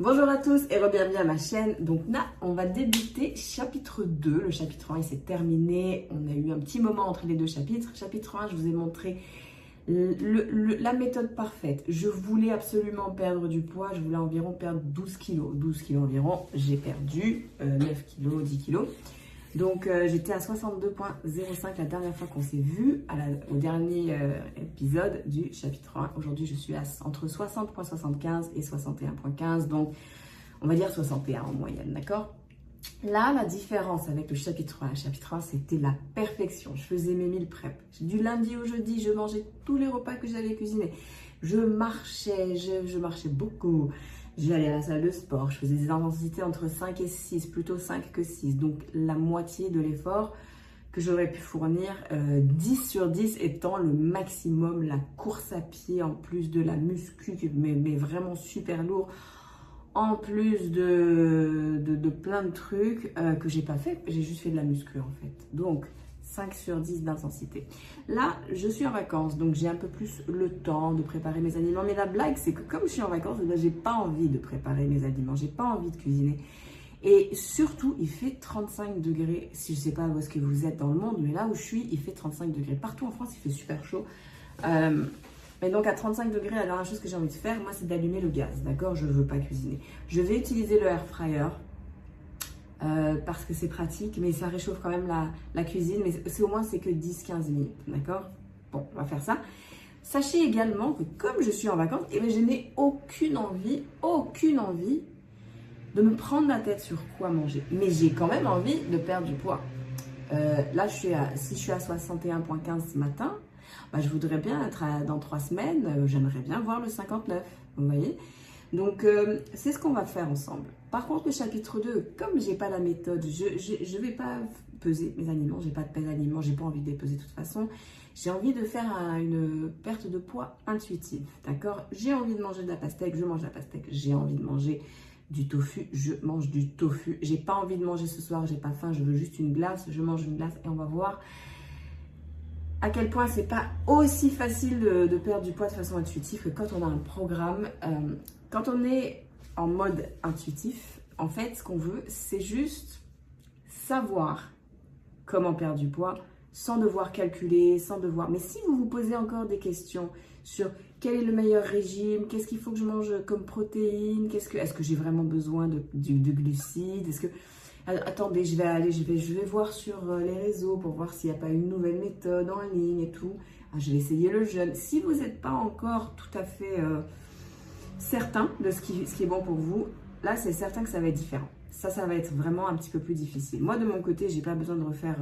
Bonjour à tous et bienvenue à ma chaîne. Donc là, on va débuter chapitre 2. Le chapitre 1, il s'est terminé. On a eu un petit moment entre les deux chapitres. Chapitre 1, je vous ai montré la méthode parfaite. Je voulais absolument perdre du poids. Je voulais environ perdre 12 kilos. 12 kilos environ. J'ai perdu 9 kilos, 10 kilos. Donc j'étais à 62,05 la dernière fois qu'on s'est vu, au dernier épisode du chapitre 1. Aujourd'hui je suis entre 60,75 et 61,15, donc on va dire 61 en moyenne, d'accord? Là, la différence avec le chapitre 1, c'était la perfection. Je faisais mes meal prep. Du lundi au jeudi, je mangeais tous les repas que j'avais cuisinés. Je marchais, je marchais beaucoup. J'allais à la salle de sport, je faisais des intensités entre 5 et 6, plutôt 5 que 6. Donc la moitié de l'effort que j'aurais pu fournir, 10 sur 10 étant le maximum, la course à pied en plus de la muscu, mais vraiment super lourd. En plus de plein de trucs que j'ai pas fait, j'ai juste fait de la muscu en fait. Donc 5 sur 10 d'intensité. Là, je suis en vacances, donc j'ai un peu plus le temps de préparer mes aliments. Mais la blague, c'est que comme je suis en vacances, ben, j'ai pas envie de préparer mes aliments, j'ai pas envie de cuisiner. Et surtout, il fait 35 degrés. Si je sais pas où est-ce que vous êtes dans le monde, mais là où je suis, il fait 35 degrés. Partout en France, il fait super chaud. Mais donc à 35 degrés, la dernière chose que j'ai envie de faire, moi, c'est d'allumer le gaz, d'accord? Je veux pas cuisiner. Je vais utiliser le air fryer. Parce que c'est pratique, mais ça réchauffe quand même la cuisine, mais au moins c'est que 10-15 minutes, d'accord? Bon, on va faire ça. Sachez également que comme je suis en vacances, eh bien, je n'ai aucune envie de me prendre la tête sur quoi manger. Mais j'ai quand même envie de perdre du poids. Là, si je suis à 61,15 ce matin, bah, je voudrais bien être dans 3 semaines, j'aimerais bien voir le 59, vous voyez? Donc, c'est ce qu'on va faire ensemble. Par contre, le chapitre 2, comme j'ai pas la méthode, je vais pas peser mes aliments, j'ai pas de pèse aliments, j'ai pas envie de les peser de toute façon. J'ai envie de faire une perte de poids intuitive, d'accord? J'ai envie de manger de la pastèque, je mange de la pastèque. J'ai envie de manger du tofu, je mange du tofu. J'ai pas envie de manger ce soir, j'ai pas faim, je veux juste une glace, je mange une glace et on va voir à quel point c'est pas aussi facile de perdre du poids de façon intuitive que quand on a un programme. Quand on est en mode intuitif, en fait, ce qu'on veut, c'est juste savoir comment perdre du poids sans devoir calculer, sans devoir... Mais si vous vous posez encore des questions sur quel est le meilleur régime, qu'est-ce qu'il faut que je mange comme protéines, est-ce que j'ai vraiment besoin de glucides, est-ce que... Attendez, je vais voir sur les réseaux pour voir s'il n'y a pas une nouvelle méthode en ligne et tout. Je vais essayer le jeûne. Si vous n'êtes pas encore tout à fait certain de ce qui est bon pour vous, là, c'est certain que ça va être différent. Ça va être vraiment un petit peu plus difficile. Moi, de mon côté, j'ai pas besoin de refaire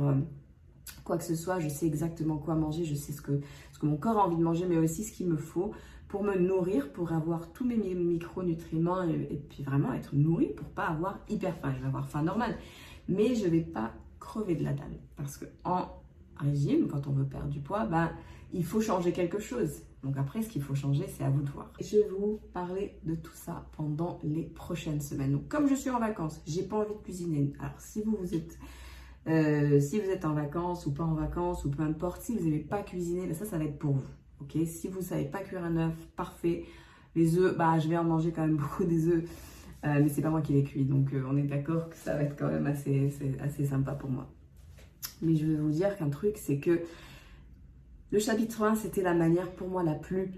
quoi que ce soit. Je sais exactement quoi manger. Je sais ce que mon corps a envie de manger, mais aussi ce qu'il me faut pour me nourrir, pour avoir tous mes micronutriments et puis vraiment être nourri pour pas avoir hyper faim. Je vais avoir faim normale, mais je vais pas crever de la dalle parce que en régime, quand on veut perdre du poids, ben, il faut changer quelque chose. Donc après, ce qu'il faut changer, c'est à vous de voir. Je vais vous parler de tout ça pendant les prochaines semaines. Donc comme je suis en vacances, j'ai pas envie de cuisiner. Alors si vous êtes en vacances ou pas en vacances ou peu importe, si vous n'aimez pas cuisiner, ben ça va être pour vous. Ok, si vous ne savez pas cuire un œuf, parfait. Les œufs, bah, je vais en manger quand même beaucoup des œufs, mais c'est pas moi qui les cuis, donc on est d'accord que ça va être quand même assez sympa pour moi. Mais je vais vous dire qu'un truc, c'est que le chapitre 1, c'était la manière pour moi la plus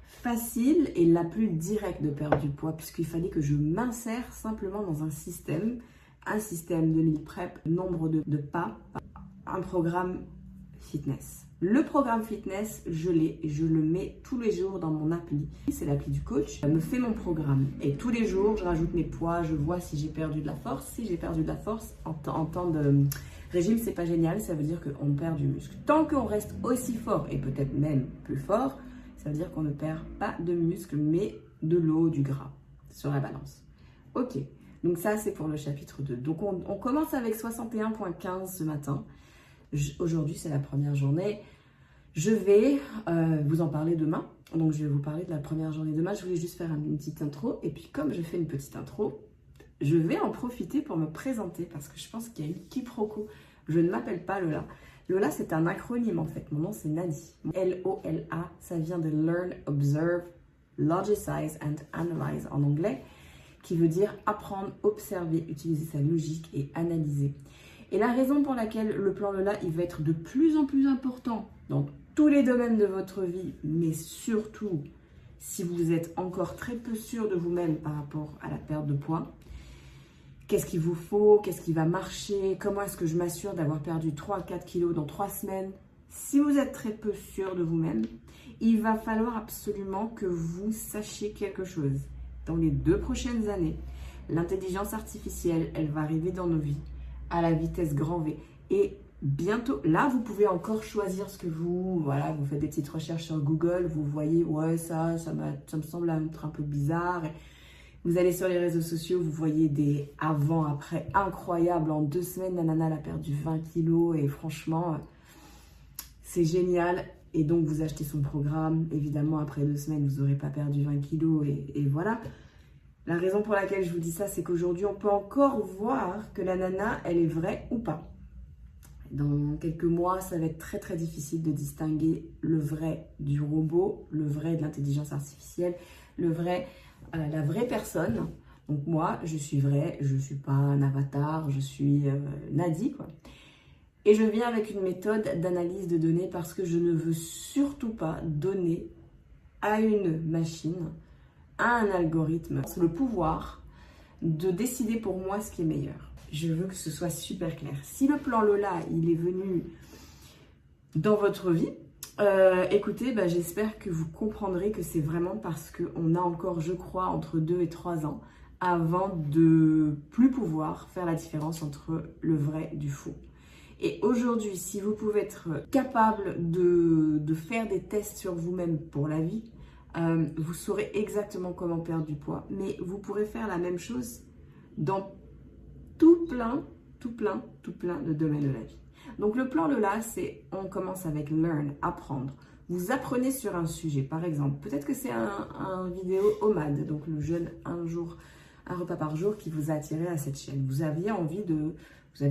facile et la plus directe de perdre du poids, puisqu'il fallait que je m'insère simplement dans un système de meal prep, nombre de pas, un programme fitness. Le programme fitness, je l'ai et je le mets tous les jours dans mon appli. C'est l'appli du coach. Elle me fait mon programme et tous les jours, je rajoute mes poids, je vois si j'ai perdu de la force. Si j'ai perdu de la force en temps de régime, c'est pas génial, ça veut dire qu'on perd du muscle. Tant qu'on reste aussi fort et peut-être même plus fort, ça veut dire qu'on ne perd pas de muscle mais de l'eau, du gras sur la balance. Ok, donc ça c'est pour le chapitre 2. Donc on commence avec 61,15 ce matin. Aujourd'hui, c'est la première journée. Je vais vous en parler demain. Donc, je vais vous parler de la première journée demain. Je voulais juste faire une petite intro. Et puis, comme je fais une petite intro, je vais en profiter pour me présenter parce que je pense qu'il y a eu quiproquo. Je ne m'appelle pas Lola. Lola, c'est un acronyme en fait. Mon nom, c'est Nadie. L-O-L-A, ça vient de Learn, Observe, Logicize and Analyze en anglais, qui veut dire apprendre, observer, utiliser sa logique et analyser. Et la raison pour laquelle le plan Lola, il va être de plus en plus important dans tous les domaines de votre vie, mais surtout si vous êtes encore très peu sûr de vous-même par rapport à la perte de poids. Qu'est-ce qu'il vous faut? Qu'est-ce qui va marcher? Comment est-ce que je m'assure d'avoir perdu 3 à 4 kilos dans 3 semaines? Si vous êtes très peu sûr de vous-même, il va falloir absolument que vous sachiez quelque chose. Dans les 2 prochaines années, l'intelligence artificielle, elle va arriver dans nos vies à la vitesse grand V. Et bientôt, là, vous pouvez encore choisir ce que vous faites des petites recherches sur Google, vous voyez, ouais, ça me semble être un peu bizarre. Et vous allez sur les réseaux sociaux, vous voyez des avant-après incroyables. En 2 semaines, la nana elle a perdu 20 kilos et franchement, c'est génial. Et donc, vous achetez son programme. Évidemment, après 2 semaines, vous n'aurez pas perdu 20 kilos et voilà. La raison pour laquelle je vous dis ça, c'est qu'aujourd'hui, on peut encore voir que la nana, elle est vraie ou pas. Dans quelques mois, ça va être très très difficile de distinguer le vrai du robot, le vrai de l'intelligence artificielle, le vrai, la vraie personne. Donc moi, je suis vraie, je ne suis pas un avatar, je suis Nadi, quoi. Et je viens avec une méthode d'analyse de données parce que je ne veux surtout pas donner à une machine, à un algorithme, le pouvoir de décider pour moi ce qui est meilleur. Je veux que ce soit super clair. Si le plan Lola, il est venu dans votre vie, écoutez, j'espère que vous comprendrez que c'est vraiment parce qu'on a encore, je crois, entre 2 et 3 ans avant de plus pouvoir faire la différence entre le vrai du faux. Et aujourd'hui, si vous pouvez être capable de faire des tests sur vous-même pour la vie, vous saurez exactement comment perdre du poids. Mais vous pourrez faire la même chose dans tout plein de domaines de la vie. Donc le plan Lola, c'est on commence avec learn, apprendre. Vous apprenez sur un sujet, par exemple. Peut-être que c'est un vidéo OMAD, donc le jeûne un repas par jour qui vous a attiré à cette chaîne. Vous avez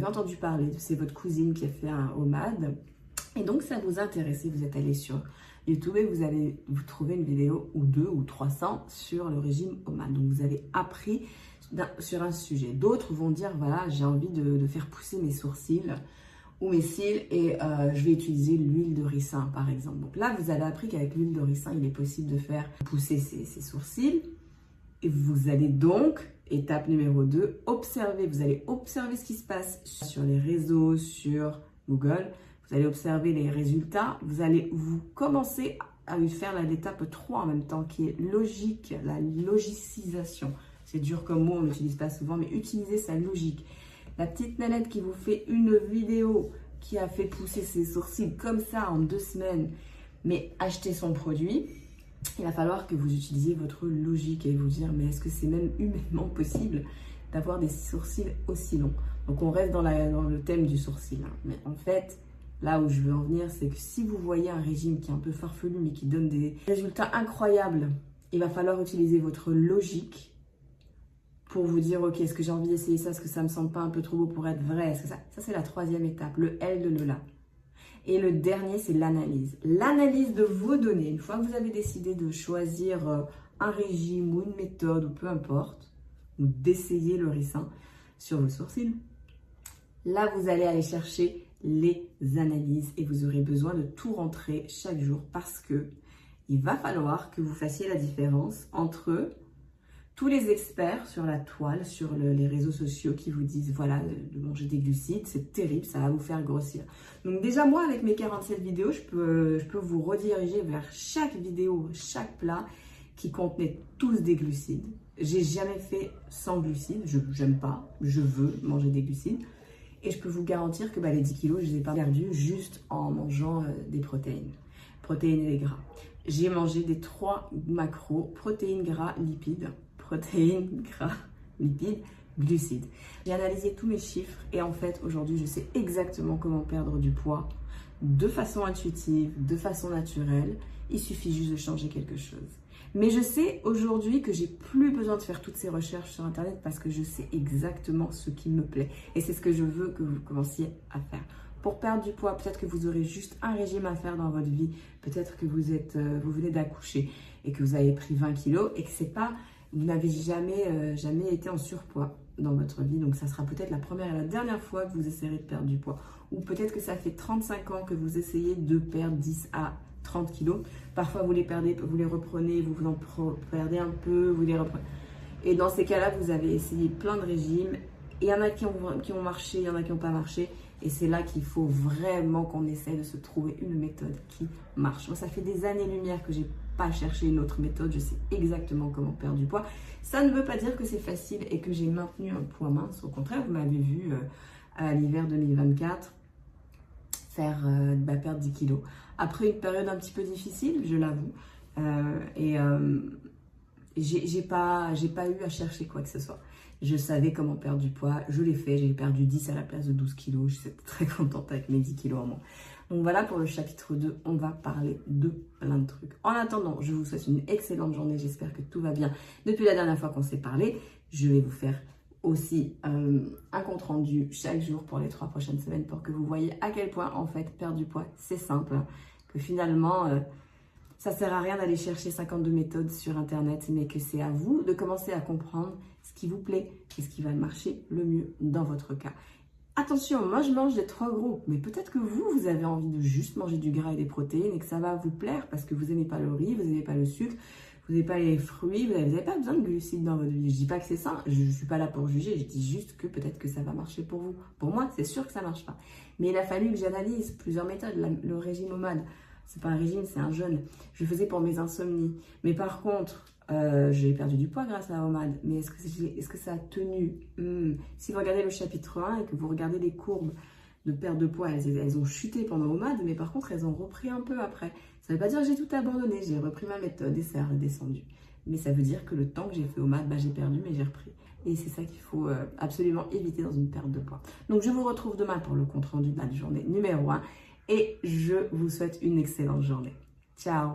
entendu parler, c'est votre cousine qui a fait un OMAD. Et donc ça vous intéresse, vous êtes allé sur YouTube et vous trouvez une vidéo ou 2 ou 300 sur le régime OMAD. Donc vous avez appris sur un sujet. D'autres vont dire, voilà, j'ai envie de faire pousser mes sourcils ou mes cils et je vais utiliser l'huile de ricin, par exemple. Donc là, vous avez appris qu'avec l'huile de ricin, il est possible de faire pousser ses sourcils. Et vous allez donc, étape numéro 2, observer. Vous allez observer ce qui se passe sur les réseaux, sur Google. Vous allez observer les résultats. Vous commencer à faire l'étape 3 en même temps, qui est logique, la logicisation. C'est dur comme mot, on n'utilise pas souvent, mais utilisez sa logique. La petite nanette qui vous fait une vidéo qui a fait pousser ses sourcils comme ça en 2 semaines, mais achetez son produit, il va falloir que vous utilisiez votre logique et vous dire, mais est-ce que c'est même humainement possible d'avoir des sourcils aussi longs? Donc on reste dans le thème du sourcil. Hein. Mais en fait, là où je veux en venir, c'est que si vous voyez un régime qui est un peu farfelu, mais qui donne des résultats incroyables, il va falloir utiliser votre logique pour vous dire, ok, est-ce que j'ai envie d'essayer ça? Est-ce que ça me semble pas un peu trop beau pour être vrai? Est-ce que ça c'est la 3e étape, le L de Lola. Et le dernier, c'est l'analyse. L'analyse de vos données. Une fois que vous avez décidé de choisir un régime ou une méthode, ou peu importe, ou d'essayer le ricin sur vos sourcils, là, vous allez aller chercher les analyses et vous aurez besoin de tout rentrer chaque jour parce que il va falloir que vous fassiez la différence entre tous les experts sur la toile, sur les réseaux sociaux qui vous disent, voilà, de manger des glucides, c'est terrible, ça va vous faire grossir. Donc déjà, moi, avec mes 47 vidéos, je peux vous rediriger vers chaque vidéo, chaque plat qui contenait tous des glucides. J'ai jamais fait sans glucides, j'aime pas, je veux manger des glucides. Et je peux vous garantir que les 10 kilos, je les ai pas perdus juste en mangeant des protéines et des gras. J'ai mangé des 3 macros, protéines, gras, lipides. Protéines, gras, lipides, glucides. J'ai analysé tous mes chiffres et en fait, aujourd'hui, je sais exactement comment perdre du poids de façon intuitive, de façon naturelle. Il suffit juste de changer quelque chose. Mais je sais aujourd'hui que j'ai plus besoin de faire toutes ces recherches sur Internet parce que je sais exactement ce qui me plaît. Et c'est ce que je veux que vous commenciez à faire. Pour perdre du poids, peut-être que vous aurez juste un régime à faire dans votre vie. Peut-être que vous venez d'accoucher et que vous avez pris 20 kilos et que c'est pas vous n'avez jamais été en surpoids dans votre vie. Donc, ça sera peut-être la première et la dernière fois que vous essayerez de perdre du poids. Ou peut-être que ça fait 35 ans que vous essayez de perdre 10 à 30 kilos. Parfois, vous les perdez, vous les reprenez, vous en perdez un peu, vous les reprenez. Et dans ces cas-là, vous avez essayé plein de régimes. Il y en a qui ont marché, il y en a qui n'ont pas marché. Et c'est là qu'il faut vraiment qu'on essaie de se trouver une méthode qui marche. Moi, ça fait des années-lumière que j'ai pas cherché une autre méthode. Je sais exactement comment perdre du poids. Ça ne veut pas dire que c'est facile et que j'ai maintenu un poids mince. Au contraire, vous m'avez vu à l'hiver 2024 faire perdre 10 kilos. Après une période un petit peu difficile, je l'avoue. J'ai pas eu à chercher quoi que ce soit. Je savais comment perdre du poids, je l'ai fait, j'ai perdu 10 à la place de 12 kilos, je suis très contente avec mes 10 kilos en moins. Donc voilà pour le chapitre 2, on va parler de plein de trucs. En attendant, je vous souhaite une excellente journée, j'espère que tout va bien. Depuis la dernière fois qu'on s'est parlé, je vais vous faire aussi un compte rendu chaque jour pour les 3 prochaines semaines pour que vous voyez à quel point en fait perdre du poids c'est simple, que finalement ça ne sert à rien d'aller chercher 52 méthodes sur internet, mais que c'est à vous de commencer à comprendre ce qui vous plaît et ce qui va marcher le mieux dans votre cas. Attention, moi je mange des 3 groupes, mais peut-être que vous avez envie de juste manger du gras et des protéines et que ça va vous plaire parce que vous n'aimez pas le riz, vous n'aimez pas le sucre, vous n'avez pas les fruits, vous n'avez pas besoin de glucides dans votre vie. Je ne dis pas que c'est ça, je ne suis pas là pour juger, je dis juste que peut-être que ça va marcher pour vous. Pour moi, c'est sûr que ça ne marche pas. Mais il a fallu que j'analyse plusieurs méthodes, le régime OMAD. C'est pas un régime, c'est un jeûne. Je le faisais pour mes insomnies. Mais par contre, j'ai perdu du poids grâce à OMAD. Mais est-ce que ça a tenu? Si vous regardez le chapitre 1 et que vous regardez les courbes de perte de poids, elles ont chuté pendant OMAD, mais par contre, elles ont repris un peu après. Ça ne veut pas dire que j'ai tout abandonné. J'ai repris ma méthode et ça a redescendu. Mais ça veut dire que le temps que j'ai fait OMAD, j'ai perdu, mais j'ai repris. Et c'est ça qu'il faut absolument éviter dans une perte de poids. Donc, je vous retrouve demain pour le compte rendu de la journée numéro 1. Et je vous souhaite une excellente journée. Ciao!